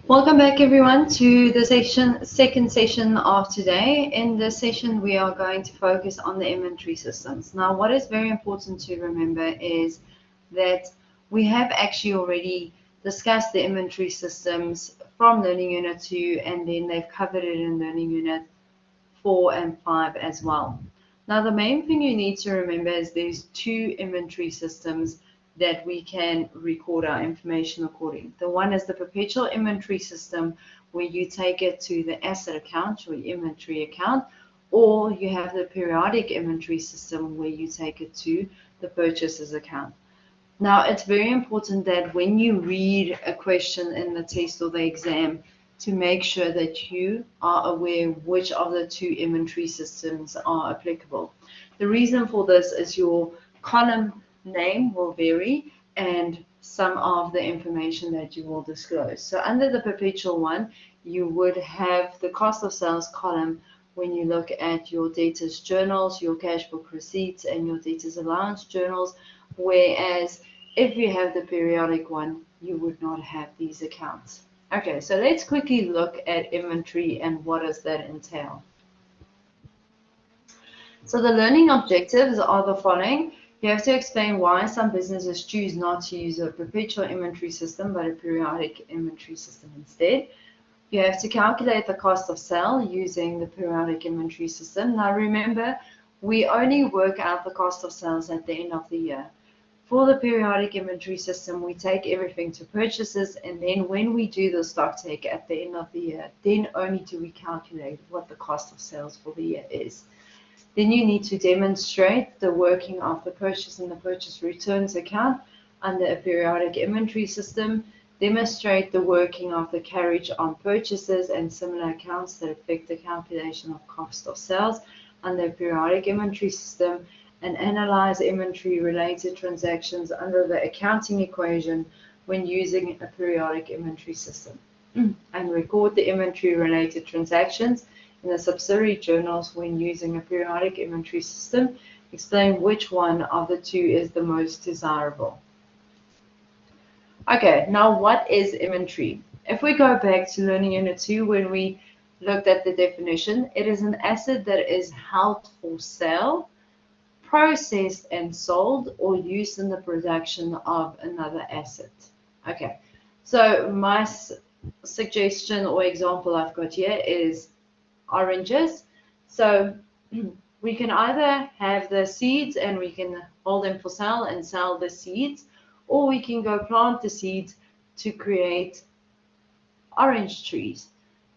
Welcome back everyone to the second session of today. In this session we are going to focus on the inventory systems. Now what is very important to remember is that we have actually already discussed the inventory systems from Learning Unit 2 and then they've covered it in Learning Unit 4 and 5 as well. Now the main thing you need to remember is there's two inventory systems that we can record our information according. The one is the perpetual inventory system where you take it to the asset account or inventory account, or you have the periodic inventory system where you take it to the purchases account. Now it's very important that when you read a question in the test or the exam to make sure that you are aware which of the two inventory systems are applicable. The reason for this is your column name will vary and some of the information that you will disclose. So under the perpetual one, you would have the cost of sales column when you look at your debtors journals, your cash book receipts, and your debtors allowance journals, whereas if you have the periodic one, you would not have these accounts. Okay, so let's quickly look at inventory and what does that entail. So the learning objectives are the following. You have to explain why some businesses choose not to use a perpetual inventory system but a periodic inventory system instead. You have to calculate the cost of sale using the periodic inventory system. Now remember, we only work out the cost of sales at the end of the year. For the periodic inventory system, we take everything to purchases, and then when we do the stock take at the end of the year, then only do we calculate what the cost of sales for the year is. Then you need to demonstrate the working of the purchase and the purchase returns account under a periodic inventory system, demonstrate the working of the carriage on purchases and similar accounts that affect the calculation of cost of sales under a periodic inventory system, and analyze inventory related transactions under the accounting equation when using a periodic inventory system, and record the inventory related transactions in the subsidiary journals when using a periodic inventory system. Explain which one of the two is the most desirable. Okay, now what is inventory? If we go back to Learning Unit 2 when we looked at the definition, it is an asset that is held for sale, processed and sold, or used in the production of another asset. Okay, so my suggestion or example I've got here is oranges. So we can either have the seeds and we can hold them for sale and sell the seeds, or we can go plant the seeds to create orange trees.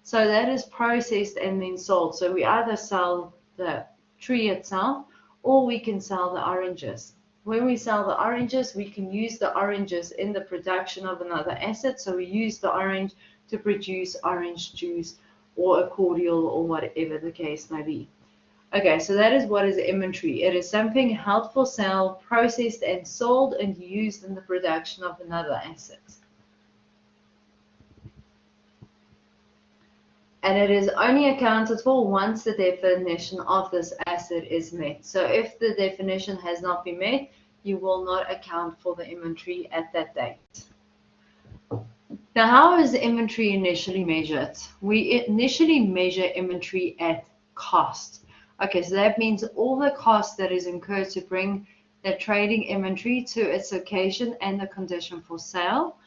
So that is processed and then sold. So we either sell the tree itself or we can sell the oranges. When we sell the oranges, we can use the oranges in the production of another asset. So we use the orange to produce orange juice or a cordial or whatever the case may be. Okay, so that is what is inventory. It is something held for sale, processed and sold and used in the production of another asset. And it is only accounted for once the definition of this asset is met. So if the definition has not been met, you will not account for the inventory at that date. Now, how is the inventory initially measured? We initially measure inventory at cost. Okay, so that means all the cost that is incurred to bring the trading inventory to its location and the condition for sale.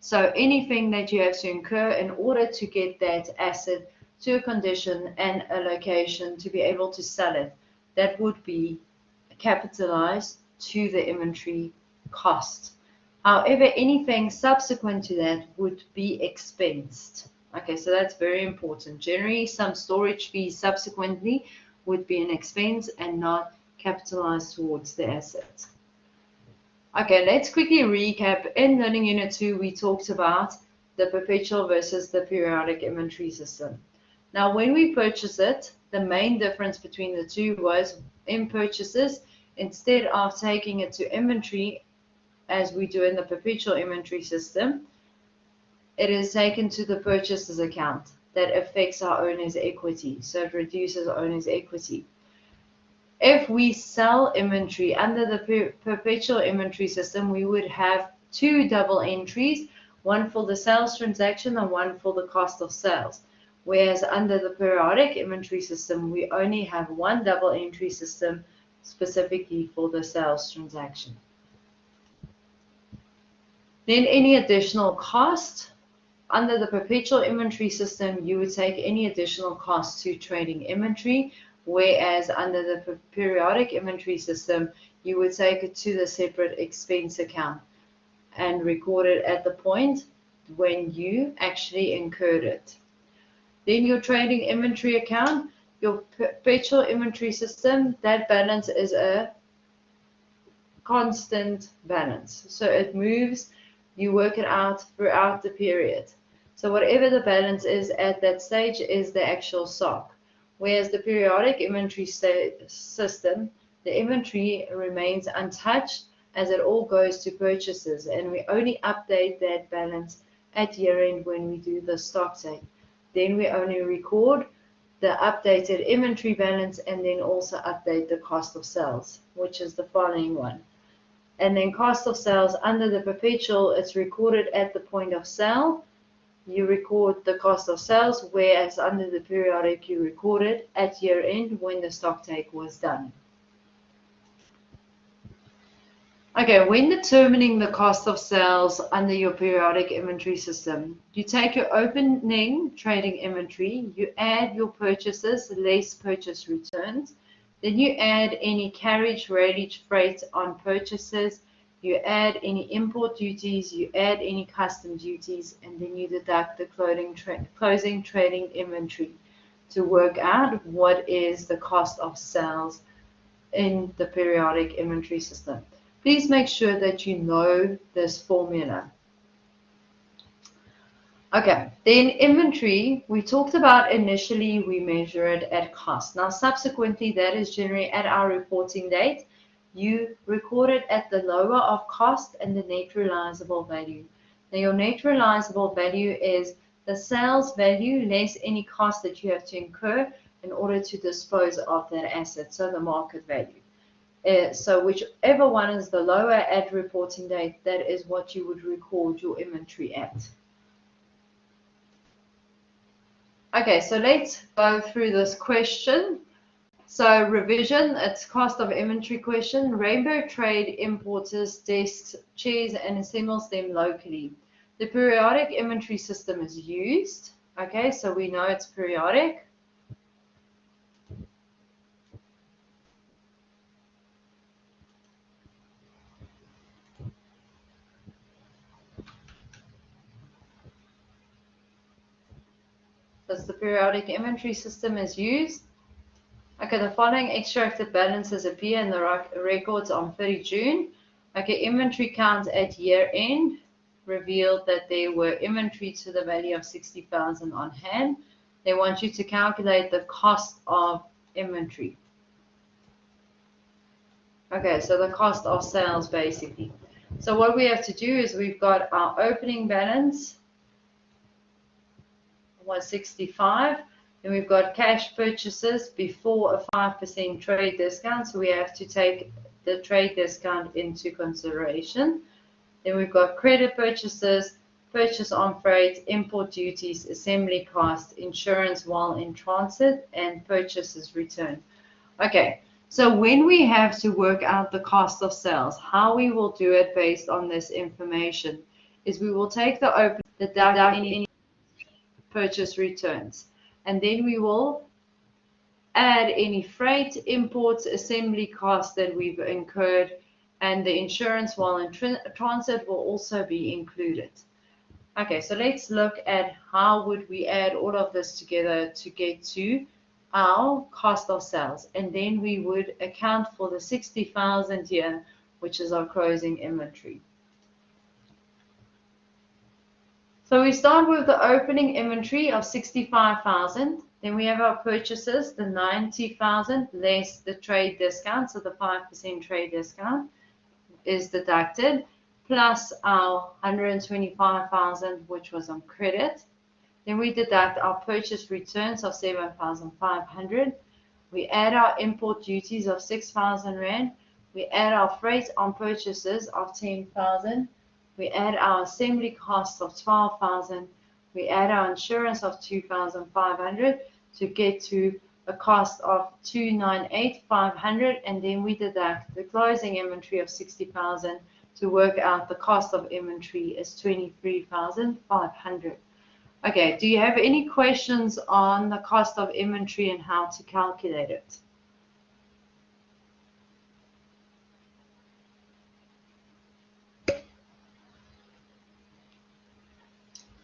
So anything that you have to incur in order to get that asset to a condition and a location to be able to sell it, that would be capitalized to the inventory cost. However, anything subsequent to that would be expensed. Okay, so that's very important. Generally, some storage fees subsequently would be an expense and not capitalized towards the asset. Okay, let's quickly recap. In Learning Unit 2, we talked about the perpetual versus the periodic inventory system. Now, when we purchase it, the main difference between the two was in purchases, instead of taking it to inventory, as we do in the perpetual inventory system, it is taken to the purchaser's account. That affects our owner's equity, so it reduces owner's equity. If we sell inventory under the perpetual inventory system, we would have two double entries one for the sales transaction and one for the cost of sales. Whereas under the periodic inventory system, we only have one double entry system specifically for the sales transaction. Then any additional cost. Under the perpetual inventory system, you would take any additional cost to trading inventory, whereas under the periodic inventory system, you would take it to the separate expense account and record it at the point when you actually incurred it. Then your trading inventory account, your perpetual inventory system, that balance is a constant balance. So it moves, you work it out throughout the period. So whatever the balance is at that stage is the actual stock. Whereas the periodic inventory system, the inventory remains untouched as it all goes to purchases, and we only update that balance at year end when we do the stock take. Then we only record the updated inventory balance and then also update the cost of sales, which is the following one. And then cost of sales under the perpetual, it's recorded at the point of sale. You record the cost of sales, whereas under the periodic, you record it at year end when the stock take was done. Okay, when determining the cost of sales under your periodic inventory system, you take your opening trading inventory, you add your purchases less purchase returns, then you add any carriage, railage, freight on purchases, you add any import duties, you add any custom duties, and then you deduct the closing trading inventory to work out what is the cost of sales in the periodic inventory system. Please make sure that you know this formula. Okay, then inventory, we talked about initially we measure it at cost. Now subsequently, that is generally at our reporting date, you record it at the lower of cost and the net realizable value. Now your net realizable value is the sales value less any cost that you have to incur in order to dispose of that asset, so the market value. So whichever one is the lower at reporting date, that is what you would record your inventory at. Okay, so let's go through this question. So revision, it's cost of inventory question. Rainbow Trade importers desks, chairs, and assembles them locally. The periodic inventory system is used. Okay, so we know it's periodic. As the periodic inventory system is used. Okay, the following extracted balances appear in the records on 30 June. Okay, inventory count at year end revealed that there were inventory to the value of 60,000 on hand. They want you to calculate the cost of inventory. Okay, so the cost of sales basically. So what we have to do is we've got our opening balance was 65, and we've got cash purchases before a 5% trade discount, so we have to take the trade discount into consideration. Then we've got credit purchases, purchase on freight, import duties, assembly cost, insurance while in transit, and purchases returned. Okay, so when we have to work out the cost of sales, how we will do it based on this information is we will take the open, deduct any purchase returns, and then we will add any freight, imports, assembly costs that we've incurred, and the insurance while in transit will also be included. Okay, so let's look at how would we add all of this together to get to our cost of sales, and then we would account for the 60,000 here, which is our closing inventory. So we start with the opening inventory of 65,000. Then we have our purchases, the 90,000 less the trade discount, so the 5% trade discount is deducted, plus our 125,000, which was on credit. Then we deduct our purchase returns of 7,500. We add our import duties of 6,000 Rand. We add our freight on purchases of 10,000. we add our assembly cost of 12,000, we add our insurance of 2,500 to get to a cost of 298,500, and then we deduct the closing inventory of 60,000 to work out the cost of inventory is 23,500. Okay, do you have any questions on the cost of inventory and how to calculate it?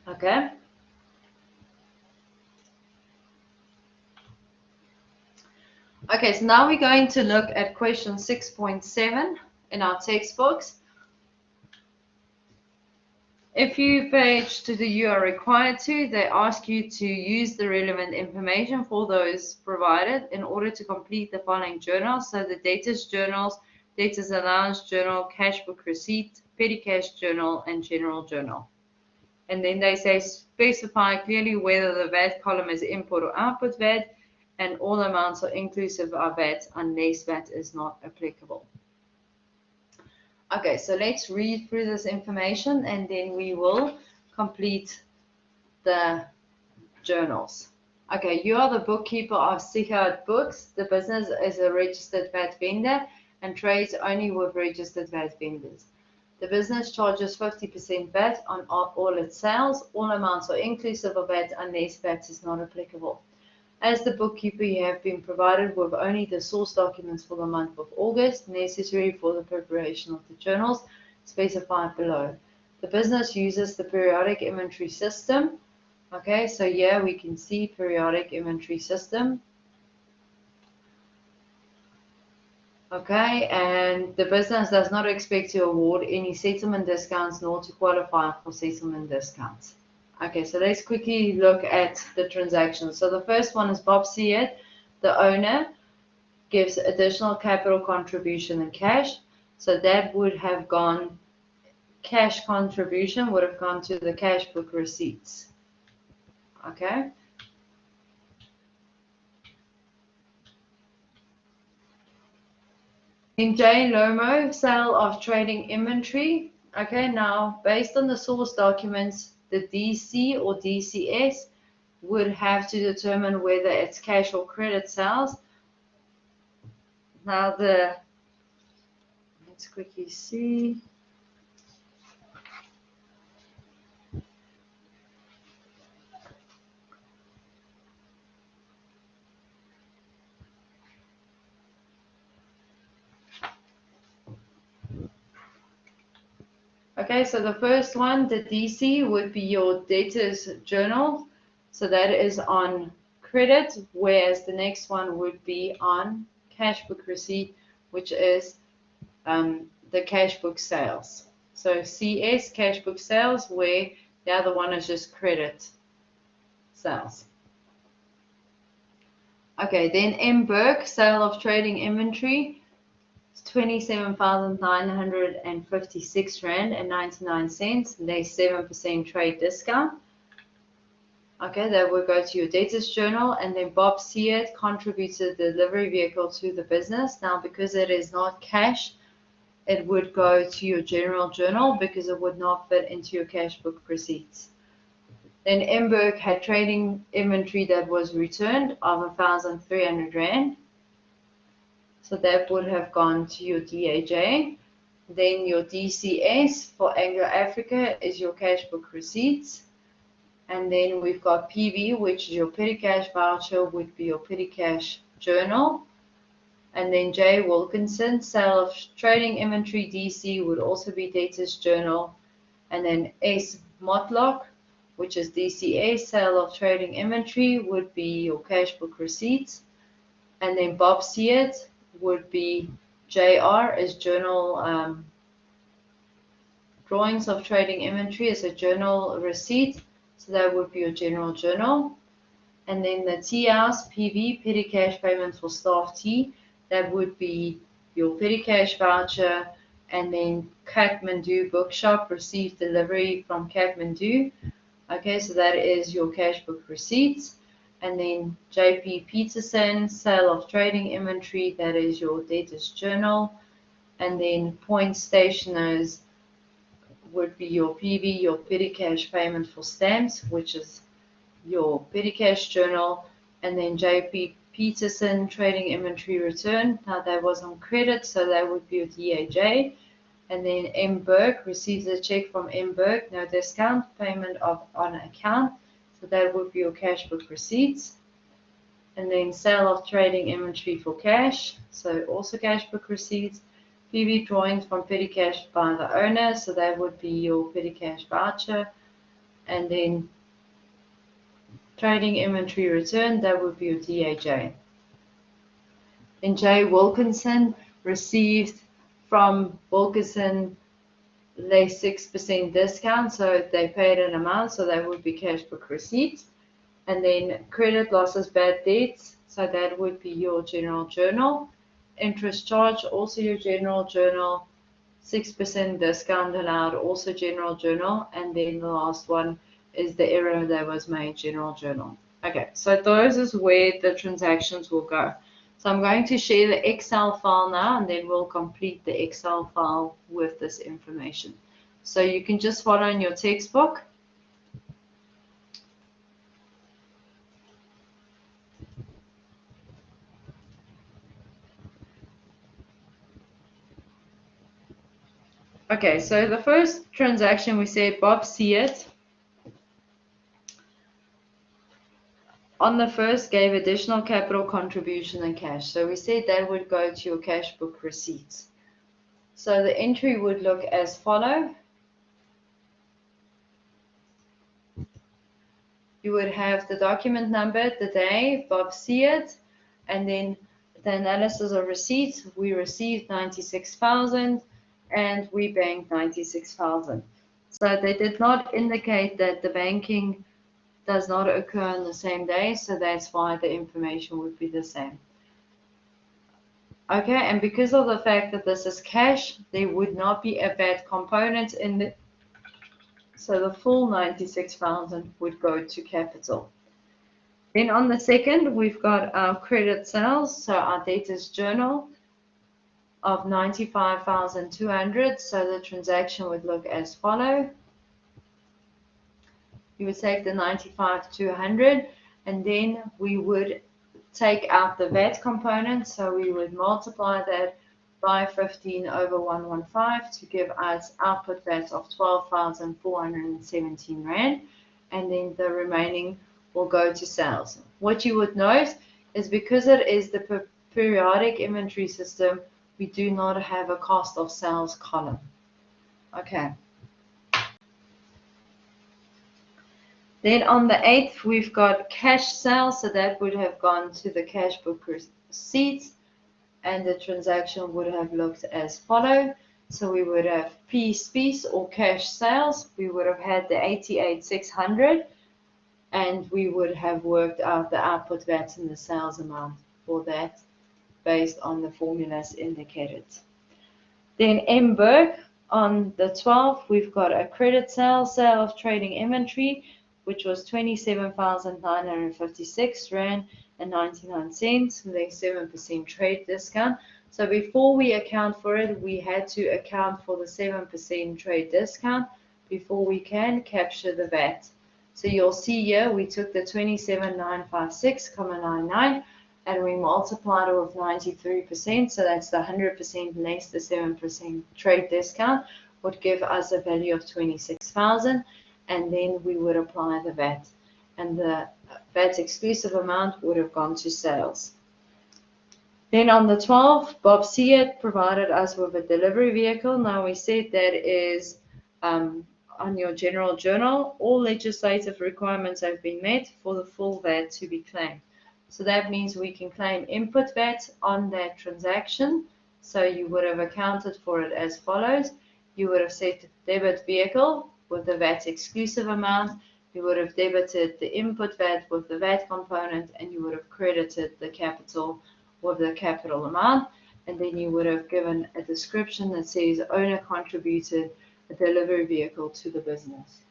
Okay. Okay, so now we're going to look at question 6.7 in our textbooks. If you page to the you are required to, they ask you to use the relevant information for those provided in order to complete the following journals. So the debtors journals, debtors allowance journal, cash book receipt, petty cash journal, and general journal. And then they say specify clearly whether the VAT column is input or output VAT, and all amounts are inclusive of VAT unless VAT is not applicable. Okay, so let's read through this information and then we will complete the journals. Okay, you are the bookkeeper of Sichard Books. The business is a registered VAT vendor and trades only with registered VAT vendors. The business charges 50% VAT on all its sales. All amounts are inclusive of VAT unless VAT is not applicable. As the bookkeeper, you have been provided with only the source documents for the month of August necessary for the preparation of the journals specified below. The business uses the periodic inventory system. Okay, so here we can see periodic inventory system. Okay, and the business does not expect to award any settlement discounts nor to qualify for settlement discounts. Okay, so let's quickly look at the transactions. So the first one is Bob Seat, the owner, gives additional capital contribution in cash. So that would have gone, cash contribution would have gone to the cash book receipts. Okay. In J. Lomo, sale of trading inventory. Okay, now based on the source documents, the DC or DCS would have to determine whether it's cash or credit sales. Now let's quickly see. Okay, so the first one, the DC, would be your debtors journal. So that is on credit, whereas the next one would be on cash book receipt, which is the cash book sales. So CS, cash book sales, where the other one is just credit sales. Okay, then M. Burke, sale of trading inventory. 27,956 Rand and 99 cents, less 7% trade discount. Okay, that will go to your debtors journal, and then Bob Seat contributed the delivery vehicle to the business. Now, because it is not cash, it would go to your general journal because it would not fit into your cash book receipts. Then Emberg had trading inventory that was returned of 1,300 Rand. So that would have gone to your DAJ. Then your DCS for Anglo Africa is your cash book receipts. And then we've got PV, which is your petty cash voucher, would be your petty cash journal. And then J. Wilkinson, sale of trading inventory DC would also be debtors journal. And then S. Motlock, which is DCS, sale of trading inventory, would be your cash book receipts. And then Bob Seat would be JR as journal drawings of trading inventory as a journal receipt. So that would be your general journal. And then the T House PV, petty cash payments for staff T, that would be your petty cash voucher. And then Kathmandu Bookshop, received delivery from Kathmandu. Okay, so that is your cash book receipts. And then JP Peterson, sale of trading inventory, that is your debtors journal. And then Point Stationers would be your PV, your petty cash payment for stamps, which is your petty cash journal, and then JP Peterson trading inventory return. Now that was on credit, so that would be your DAJ. And then M. Burke receives a check from M. Burke, no discount, payment of on account. So that would be your cash book receipts. And then sale of trading inventory for cash, so also cash book receipts. PV drawings from petty cash by the owner, so that would be your petty cash voucher. And then trading inventory return, that would be your DAJ. Then J. Wilkinson received from Wilkinson less 6% discount, so they paid an amount, so that would be cash book receipts. And then credit losses, bad debts, so that would be your general journal. Interest charge, also your general journal. 6% discount allowed, also general journal. And then the last one is the error that was made, general journal. Okay, so those is where the transactions will go. So I'm going to share the Excel file now, and then we'll complete the Excel file with this information. So you can just follow in your textbook. Okay, so the first transaction we said Bob Seat on the first gave additional capital contribution and cash. So we said that would go to your cash book receipts. So the entry would look as follow. You would have the document number, the day, Bob Seat, and then the analysis of receipts. We received 96,000 and we banked 96,000. So they did not indicate that the banking does not occur on the same day, so that's why the information would be the same. Okay, and because of the fact that this is cash, there would not be a VAT component in the, so the full 96,000 would go to capital. Then on the second, we've got our credit sales, so our debtors journal of 95,200. So the transaction would look as follow. You would take the 95,200, and then we would take out the VAT component. So we would multiply that by 15 over 115 to give us output VAT of 12,417 Rand, and then the remaining will go to sales. What you would note is because it is the periodic inventory system, we do not have a cost of sales column. Okay. Then on the 8th, we've got cash sales, so that would have gone to the cash book receipts, and the transaction would have looked as follow. So we would have piece or cash sales. We would have had the 88,600, and we would have worked out the output VAT and the sales amount for that based on the formulas indicated. Then M. Burke, on the 12th, we've got a credit sale of trading inventory, which was 27,956 Rand and 99 cents with a 7% trade discount. So before we account for it, we had to account for the 7% trade discount before we can capture the VAT. So you'll see here, we took the 27,956,99 and we multiplied it with 93%. So that's the 100% less the 7% trade discount would give us a value of 26,000. And then we would apply the VAT, and the VAT exclusive amount would have gone to sales. Then on the 12th, Bob Seat provided us with a delivery vehicle. Now we said that is on your general journal. All legislative requirements have been met for the full VAT to be claimed. So that means we can claim input VAT on that transaction. So you would have accounted for it as follows. You would have set debit vehicle with the VAT exclusive amount, you would have debited the input VAT with the VAT component, and you would have credited the capital with the capital amount, and then you would have given a description that says owner contributed a delivery vehicle to the business.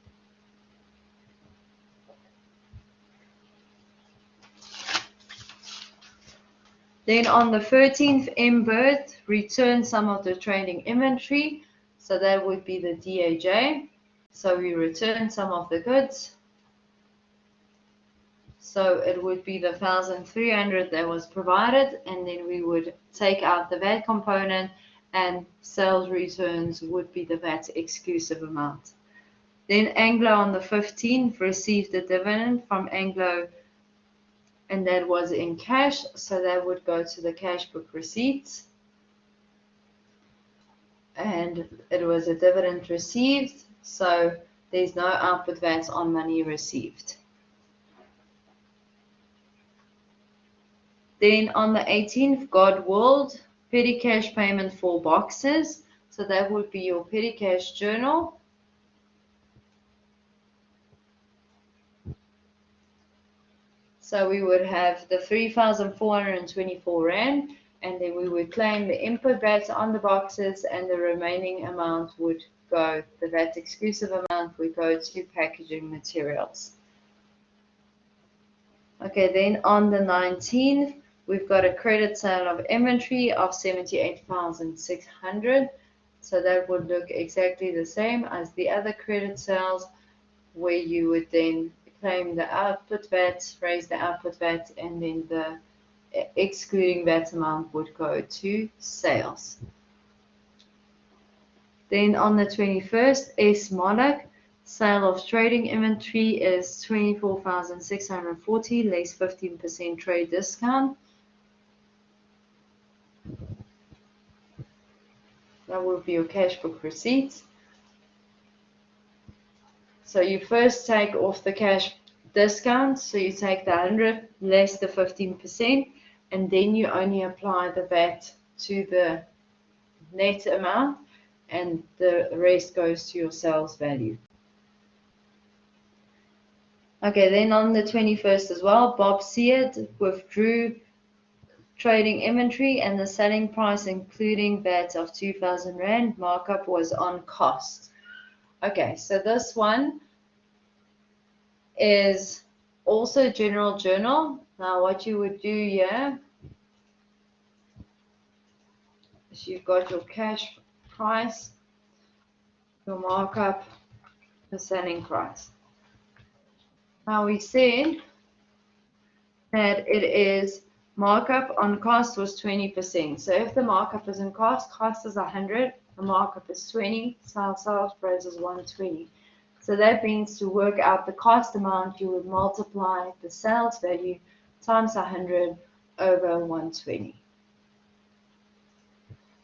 Then on the 13th, M. Burke returned some of the trading inventory. So that would be the DAJ. So we return some of the goods. So it would be the 1,300 that was provided, and then we would take out the VAT component, and sales returns would be the VAT exclusive amount. Then Anglo on the 15th received a dividend from Anglo, and that was in cash, so that would go to the cash book receipts. And it was a dividend received, so there's no output VAT on money received. Then on the 18th, God willed, petty cash payment for boxes. So that would be your petty cash journal. So we would have the 3,424 Rand, and then we would claim the input VAT on the boxes, and the remaining amount would go, the VAT exclusive amount would go to packaging materials. Okay, then on the 19th, we've got a credit sale of inventory of 78,600. So that would look exactly the same as the other credit sales, where you would then claim the output VAT, raise the output VAT, and then the excluding VAT amount would go to sales. Then on the 21st, S Monarch, sale of trading inventory is 24,640 less 15% trade discount. That will be your cash book receipts. So you first take off the cash discount, so you take the 100 less the 15%, and then you only apply the VAT to the net amount, and the rest goes to your sales value. Okay, then on the 21st as well, Bob Seard withdrew trading inventory, and the selling price including VAT of 2,000 Rand, markup was on cost. Okay, so this one is also general journal. Now what you would do here is you've got your cash price, your markup, the selling price. Now we said that it is markup on cost was 20%. So if the markup is in cost is 100, the markup is 20, sales price is 120. So that means to work out the cost amount, you would multiply the sales value times 100 over 120,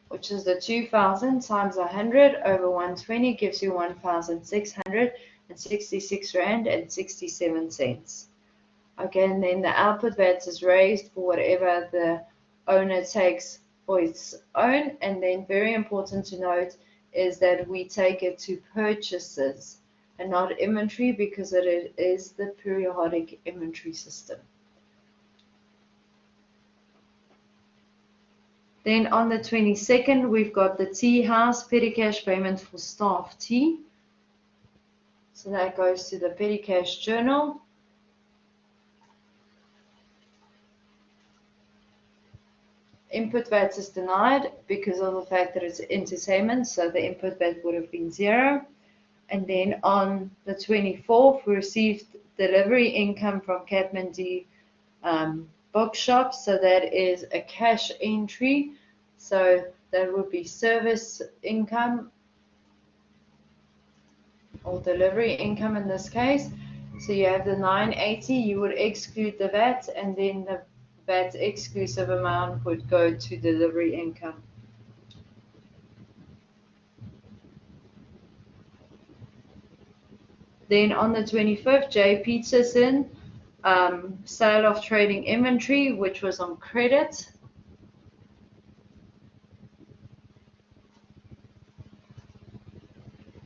which is the 2,000 times 100 over 120 gives you 1,666 Rand and 67 cents. Okay, and then the output VAT is raised for whatever the owner takes for its own. And then very important to note is that we take it to purchases and not inventory, because it is the periodic inventory system. Then on the 22nd, we've got the tea house petty cash payment for staff tea. So that goes to the petty cash journal. Input VAT is denied because of the fact that it's entertainment, so the input VAT would have been 0. And then on the 24th, we received delivery income from Kathmandu bookshop, so that is a cash entry, so that would be service income or delivery income in this case. So you have the 980, you would exclude the VAT, and then the VAT exclusive amount would go to delivery income. Then on the 25th, J. Peterson, sale of trading inventory, which was on credit.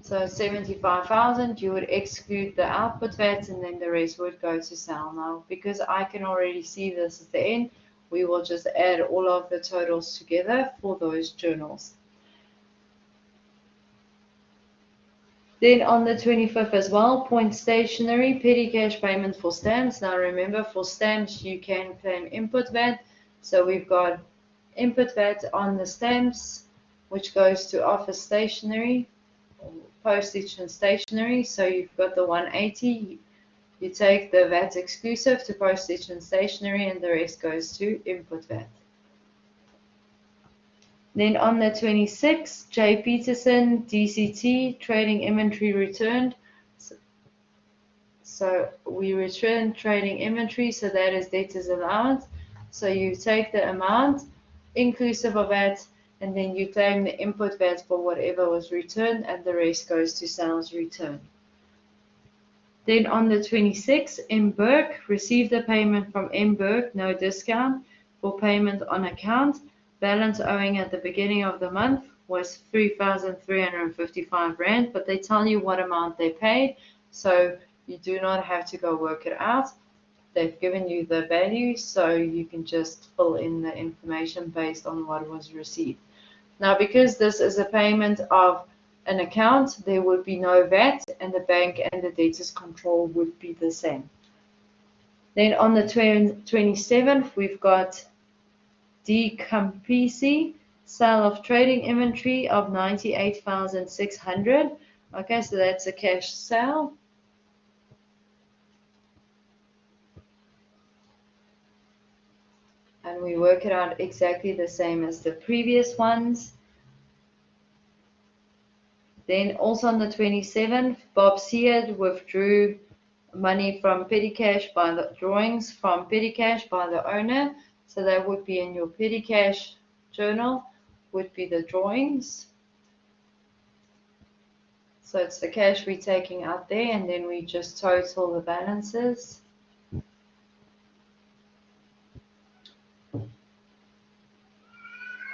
So 75,000, you would exclude the output VAT, and then the rest would go to sale. Now, because I can already see this at the end, we will just add all of the totals together for those journals. Then on the 25th as well, Point Stationery, petty cash payment for stamps. Now remember, for stamps you can claim input VAT. So we've got input VAT on the stamps which goes to office stationery, postage and stationery. So you've got the 180. You take the VAT exclusive to postage and stationery, and the rest goes to input VAT. Then on the 26th, J. Peterson, DCT, trading inventory returned. So we return trading inventory, so that is debtors allowance. So you take the amount inclusive of VAT, and then you claim the input VAT for whatever was returned, and the rest goes to sales return. Then on the 26th, M. Burke received a payment from M. Burke, no discount, for payment on account. Balance owing at the beginning of the month was 3,355 Rand, but they tell you what amount they paid, so you do not have to go work it out. They've given you the value, so you can just fill in the information based on what was received. Now, because this is a payment of an account, there would be no VAT, and the bank and the debtors control would be the same. Then on the 27th, we've got D. Campisi, sale of trading inventory of 98,600. Okay, so that's a cash sale. And we work it out exactly the same as the previous ones. Then also on the 27th, Bob Seard withdrew money from petty cash by the drawings from petty cash by the owner. So that would be in your petty cash journal, would be the drawings. So it's the cash we're taking out there, and then we just total the balances.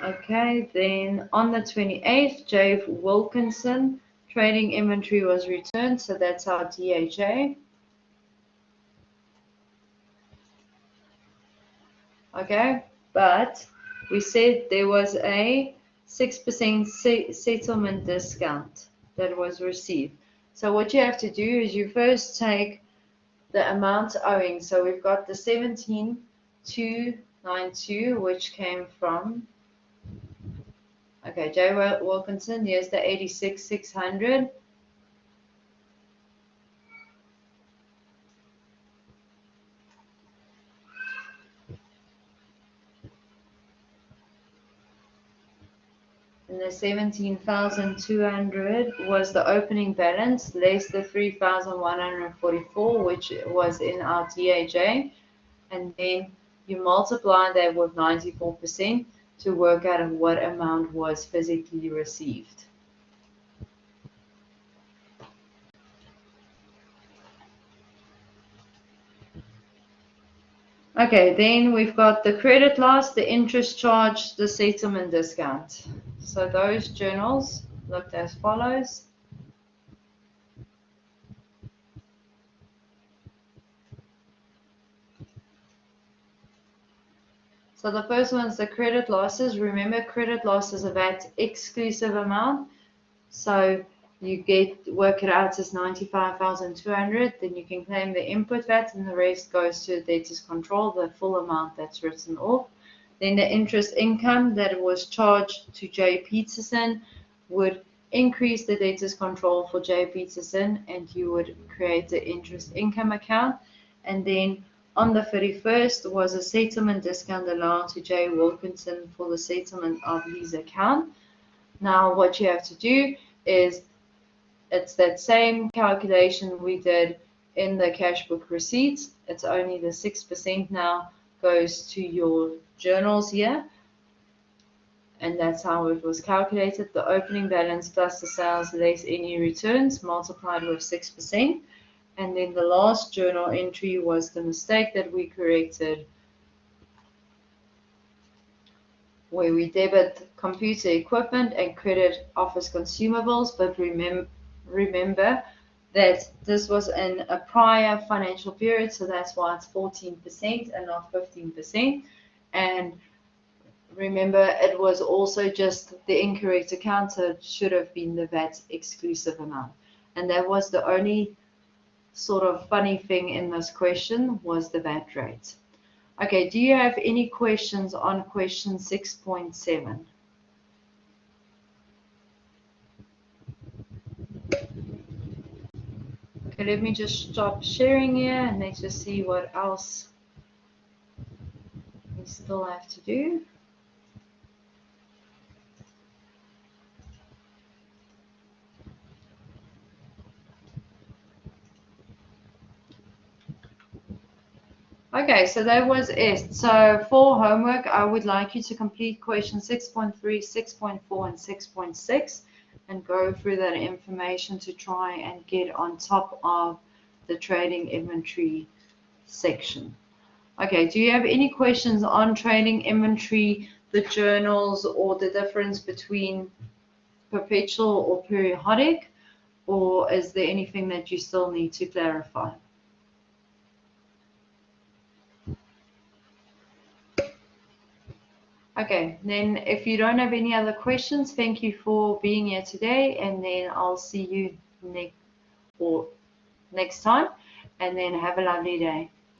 Okay, then on the 28th, J. Wilkinson, trading inventory was returned, so that's our DHA. Okay, but we said there was a 6% settlement discount that was received. So what you have to do is you first take the amount owing. So we've got the 17,292, which came from, okay, J. Wilkinson, here's the 86,600. And the 17,200 was the opening balance, less the 3,144, which was in our DHA. And then you multiply that with 94% to work out what amount was physically received. Okay, then we've got the credit loss, the interest charge, the settlement discount. So those journals looked as follows. So the first one is the credit losses. Remember, credit loss is a VAT exclusive amount. So you work it out as 95,200, then you can claim the input VAT, and the rest goes to the debtors control, the full amount that's written off. Then the interest income that was charged to J. Peterson would increase the debtors control for J. Peterson, and you would create the interest income account. And then on the 31st was a settlement discount allowed to J. Wilkinson for the settlement of his account. Now what you have to do is, it's that same calculation we did in the cash book receipts. It's only the 6% now goes to your journals here. And that's how it was calculated. The opening balance plus the sales less any returns multiplied with 6%. And then the last journal entry was the mistake that we corrected, where we debit computer equipment and credit office consumables. But remember that this was in a prior financial period, so that's why it's 14% and not 15%. And remember, it was also just the incorrect account, so it should have been the VAT exclusive amount. And that was the only sort of funny thing in this question, was the VAT rate. Okay, do you have any questions on question 6.7? Okay, let me just stop sharing here and let's just see what else we still have to do. Okay, so that was it. So for homework, I would like you to complete question 6.3, 6.4, and 6.6 and go through that information to try and get on top of the trading inventory section. Okay, do you have any questions on trading inventory, the journals, or the difference between perpetual or periodic, or is there anything that you still need to clarify? Okay, then if you don't have any other questions, thank you for being here today, and then I'll see you next time, and then have a lovely day.